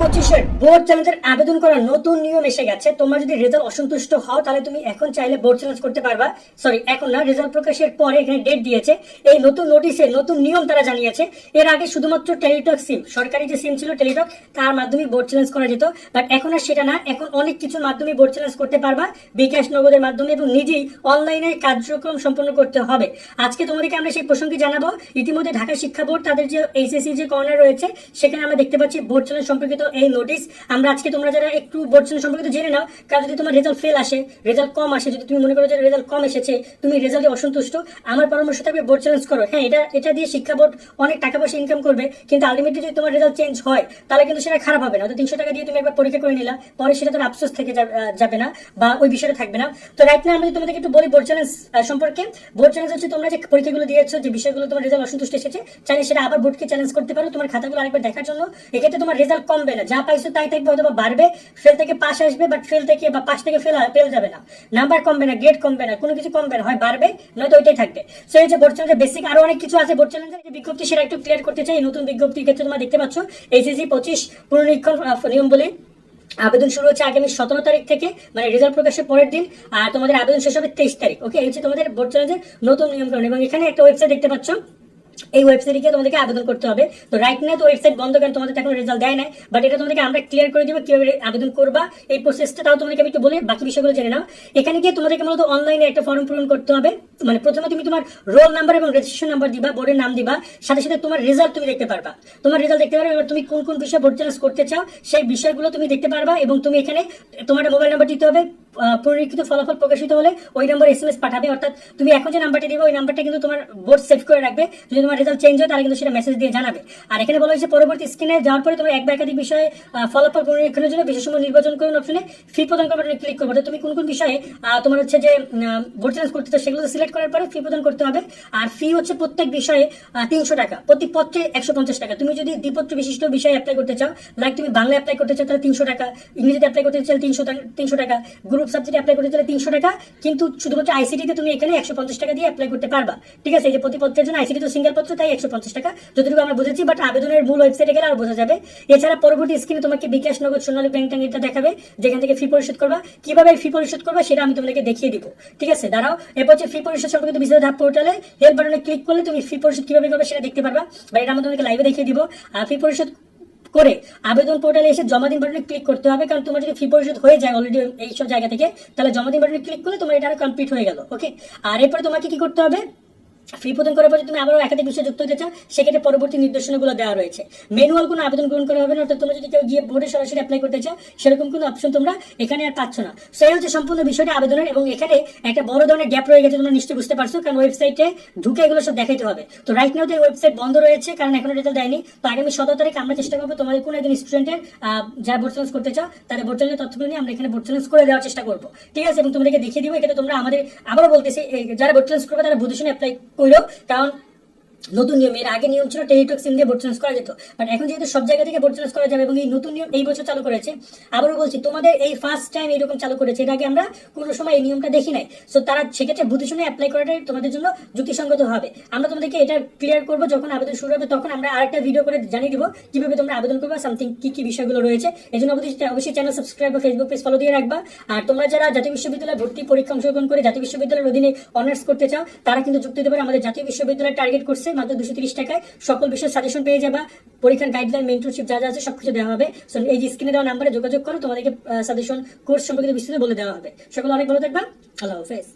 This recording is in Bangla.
2025-এর বোর্ড চ্যালেঞ্জের আবেদন করার নতুন নিয়ম এসে গেছে। তোমরা যদি রেজাল্ট অসন্তুষ্ট হও তাহলে তুমি এখন চাইলে বোর্ড চ্যালেঞ্জ করতে পারবা। সরি, এখন না, রেজাল্ট প্রকাশের পরে এখানে ডেট দিয়েছে। এই নতুন নোটিশে নতুন নিয়ম তারা জানিয়েছে। এর আগে শুধুমাত্র টেলিটক সিম, সরকারি যে সিম ছিল টেলিটক, তার মাধ্যমে বোর্ড চ্যালেঞ্জ করা যেত। বাট এখন আর সেটা না, এখন অনেক কিছুর মাধ্যমে বোর্ড চ্যালেঞ্জ করতে পারবা, বিকাশ নগদের মাধ্যমে, এবং নিজেই অনলাইনে কার্যক্রম সম্পন্ন করতে হবে। আজকে তোমাদেরকে আমরা সেই প্রসঙ্গে জানাবো। ইতিমধ্যে ঢাকা শিক্ষা বোর্ড তাদের যে এইচএসসি যে কর্নার রয়েছে, সেখানে আমরা দেখতে পাচ্ছি বোর্ড চ্যালেঞ্জ সম্পর্কিত এই নোটিশ। আমরা আজকে তোমরা যারা একটু বোর্ড চ্যালেঞ্জ সম্পর্কিত জেনে নাও, কারণ যদি তোমার রেজাল্ট ফেল আসে, রেজাল্ট কম আসে, যদি তুমি মনে করো যে রেজাল্ট কম এসেছে, তুমি রেজাল্টে অসন্তুষ্ট, আমার পরামর্শ থাকবে বোর্ড চ্যালেঞ্জ করো। হ্যাঁ, এটা দিয়ে শিক্ষা বোর্ড অনেক টাকা পয়সা ইনকাম করবে, কিন্তু আলটিমেটলি যদি তোমার রেজাল্ট চেঞ্জ হয় তাহলে কিন্তু সেটা খারাপ হবে না। তো 300 টাকা দিয়ে তুমি একবার পরীক্ষা করে নিলা, পরে সেটা তোর আফসোস থেকে যাবে না, বা ওই বিষয়টা থাকবে না। তো রাইট না, আমি তোমাদেরকে একটু বলি বোর্ড চ্যালেঞ্জ সম্পর্কে। বোর্ড চ্যালেঞ্জ হচ্ছে তোমরা যে পরীক্ষাগুলো দিয়েছো, যে বিষয়গুলো তোমার রেজাল্ট অসন্তুষ্ট এসেছে, চাইলে সেটা আবার বোর্ডকে চ্যালেঞ্জ করতে পারো তোমার খাতাগুলো আরেকবার দেখার জন্য। এক্ষেত্রে তোমার রেজাল্ট কমবে না, যা পাইছো তাই থাকবে, অথবা বাড়বে। ফেল থেকে পাস আসবে, বাট ফেল থেকে বা পাস থেকে ফেল যাবে না। নাম্বার কমবে না, গ্রেড কমবে না, কোনো কিছু কমবে না, হয় বাড়বে নয়তো ওইটাই থাকবে। সো এই যে বোর্ড চ্যালেঞ্জের বেসিক আরো অনেক কিছু আছে। বোর্ড চ্যালেঞ্জের যে বিজ্ঞপ্তি, সেটা একটু ক্লিয়ার করতে চাই। নতুন বিজ্ঞপ্তির ক্ষেত্রে তোমরা দেখতে পাচ্ছ এইচএসসি 25 পুনরীক্ষণ নিয়ম বলে আবেদন শুরু হচ্ছে আগামী 17 তারিখ থেকে, মানে রেজাল্ট প্রকাশের পরের দিন। আর তোমাদের আবেদন শেষ হবে 23 তারিখ। ওকে, এই হচ্ছে তোমাদের বোর্ড চ্যালেঞ্জের নতুন নিয়মকরণ। এবং এখানে একটা ওয়েবসাইট দেখতে পাচ্ছ, এই ওয়েবসাইটে গিয়ে তোমাদেরকে আবেদন করতে হবে। তো রাইট না তো ওয়েবসাইট বন্ধ, কারণ তোমাদের এখন রেজাল্ট দেয় না। বাট এটা তোমাদেরকে আমরা ক্লিয়ার করে দিব কিভাবে আবেদন করবা, এই প্রসেসটা তাও তোমাদেরকে আমি একটু বলে বাকি বিষয়গুলো জেনে নাও। এখানে গিয়ে তোমাদেরকে মূলত অনলাইনে একটা ফর্ম পূরণ করতে হবে। মানে প্রথমে তুমি তোমার রোল নাম্বার এবং রেজিস্ট্রেশন নাম্বার দিবা, বোর্ডের নাম দিবা, সাথে সাথে তোমার রেজাল্ট তুমি দেখতে পারবা। তোমার রেজাল্ট দেখতে পারবে, এবার তুমি কোন কোন বিষয়ে বোর্ড চ্যালেঞ্জ করতে চাও সেই বিষয়গুলো তুমি দেখতে পারবা। এবং তুমি এখানে তোমার মোবাইল নাম্বার দিতে হবে। পুনরীক্ষিত ফলাফল প্রকাশিত হলে ওই নম্বর এসএমএস পাঠাবে। অর্থাৎ তুমি এখন যে নাম্বারটা দিবে ওই নাম্বারটা কিন্তু তোমার বোর্ড সেভ করে রাখবে। যদি তোমার রেজাল্ট চেঞ্জ হয় তাহলে কিন্তু সেটা মেসেজ দিয়ে জানাবে। আর এখানে বলা হয়েছে পরবর্তী স্ক্রিনে যাওয়ার পরে তোমার এক বা একাধিক বিষয়ে ফলাফল পুনরীক্ষণের জন্য বিশেষ সময় নির্বাচন করুন অপশনে ফি প্রদান করার বাটনে ক্লিক করবে। তুমি কোন কোন বিষয়ে তোমার হচ্ছে যে বোর্ড চ্যালেঞ্জ করতে চাও সেগুলো সিলেক্ট করার পরে ফি প্রদান করতে হবে। আর ফি হচ্ছে প্রত্যেক বিষয়ে 300 টাকা, প্রতি পত্রে 150 টাকা। তুমি যদি দ্বিপত্র বিশিষ্ট বিষয়ে অ্যাপ্লাই করতে চাও, লাইক তুমি বাংলা অ্যাপ্লাই করতে চাও তাহলে 300 টাকা, ইংরেজিতে অ্যাপ্লাই করতে চাইলে 300 টাকা, গ্রুপ সাবজেক্টে অ্যাপ্লাই করতে চাইলে 300 টাকা। কিন্তু শুধুমাত্র আইসিটিতে তুমি এখানে 150 টাকা দিয়ে অ্যাপ্লাই করতে পারবা। ঠিক আছে, এই যে প্রতি পত্রের জন্য, আইসিটি তো সিঙ্গেল পত্র, তাই 150 টাকা, যতটুকু আমরা বুঝেছি। বাট আবেদনের মূল ওয়েবসাইটে গেলে আর বোঝা যাবে। এছাড়া পরবর্তী স্ক্রিনে তোমাকে বিকাশ নগদ সোনালী ব্যাংক এটা দেখাবে, যেখান থেকে ফি পরিশোধ করবা। কিভাবে ফি পরিশোধ করবা সেটা আমি তোমাদেরকে দেখিয়ে দিব। ঠিক আছে, দাঁড়াও। এরপর হচ্ছে ফি পরিশোধ সম্পর্কিত বিস্তারিত ধাপ পোর্টালে হেল্প বাটনে ক্লিক করলে তুমি ফি পরিশোধ কিভাবে করবে সেটা দেখতে পারবা। বা এটা আমরা তোমাদেরকে লাইভে দেখিয়ে দিব। আর ফি পরিশোধ করে আবেদন পোর্টালে এসে জমা দিন বাটনে ক্লিক করতে হবে। কারণ তোমার যদি ফি পরিশোধ হয়ে যায় অলরেডি এইসব জায়গা থেকে, তাহলে জমা দিন বাটনে ক্লিক করলে তোমার এটা কমপ্লিট হয়ে গেল। ওকে, আর এরপরে তোমাকে কি করতে হবে, ফি প্রদান করার পর তুমি আবারও একাধিক বিষয় যুক্ত হতে চাও, সেক্ষেত্রে পরবর্তী নির্দেশনাগুলো দেওয়া রয়েছে। ম্যানুয়াল কোনো আবেদন গ্রহণ করা হবে না। অর্থাৎ তোমরা যদি কেউ গিয়ে বোর্ডে সরাসরি অ্যাপ্লাই করতে চাও, সেরকম কোনো অপশন তোমরা এখানে আর পাচ্ছ না। সেই হচ্ছে সম্পূর্ণ বিষয়টা আবেদনের। এবং এখানে একটা বড় ধরনের গ্যাপ রয়ে গেছে, তোমরা নিশ্চয়ই বুঝতে পারছো, কারণ ওয়েবসাইটে ঢুকে এগুলো সব দেখাইতে হবে। তো রাইট নাও তো ওয়েবসাইট বন্ধ রয়েছে, কারণ এখনো রেজাল্ট দেয়নি। তো আগামী 17 তারিখ আমরা চেষ্টা করবো তোমাদের কোনো একজন স্টুডেন্টের যারা বোর্ড চ্যালেঞ্জ করতে চাও তাদের বোর্ড চ্যালেঞ্জের তথ্যগুলো নিয়ে আমরা এখানে বোর্ড চ্যালেঞ্জ করে দেওয়ার চেষ্টা করবো। ঠিক আছে, এবং তোমাদেরকে দেখিয়ে দিব। এক্ষেত্রে তোমরা আমাদের আবারও বলতেছি, যারা বোর্ড চ্যালেঞ্জ করবে তারা বুঝে শুনে অ্যাপ্লাই করো, কারণ নতুন নিয়ম। এর আগে নিয়ম ছিল টেলিটক সিম দিয়ে বোর্ড চ্যালেঞ্জ করা যেত, বাট এখন যেহেতু সব জায়গা থেকে বোর্ড চ্যালেঞ্জ করা যাবে এবং এই নতুন নিয়ম এই বছর চালু করেছে, আবারও বলছি তোমাদের এই ফার্স্ট টাইম এরকম চালু করেছে। এর আগে আমরা কোনো সময় এই নিয়মটা দেখি নাই। সো তারা সেক্ষেত্রে বুঝে শুনে অ্যাপ্লাই করাটাই তোমাদের জন্য যুক্তিসঙ্গত হবে। আমরা তোমাদেরকে এটা ক্লিয়ার করবো যখন আবেদন শুরু হবে, তখন আমরা আরেকটা ভিডিও করে জানিয়ে দিব কিভাবে তোমরা আবেদন করবা, সামথিং কি কি বিষয়গুলো রয়েছে। এই জন্য অবশ্যই চ্যানেল সাবস্ক্রাইব বা ফেসবুক পেজ ফলো দিয়ে রাখবা। আর তোমরা যারা জাতীয় বিশ্ববিদ্যালয় ভর্তি পরীক্ষা অংশগ্রহণ করে জাতীয় বিশ্ববিদ্যালয়ের অধীনে অনার্স করতে চাও, তারা কিন্তু যুক্ত হতে পারে। আমাদের জাতীয় বিশ্ববিদ্যালয় টার্গেট করছে মাত্র 230 টাকায় সকল বিষয়ে সাজেশন পেয়ে যাবা, পরীক্ষার গাইডলাইন, মেন্টরশিপ যা যা আছে সবকিছু দেওয়া হবে। সো এই যে স্ক্রিনে দেওয়া নাম্বারে যোগাযোগ করো, তোমাদেরকে সাজেশন কোর্স সম্পর্কিত বিস্তারিত বলে দেওয়া হবে। সকলে অনেক ভালো থাকবা। আল্লাহ হাফেজ।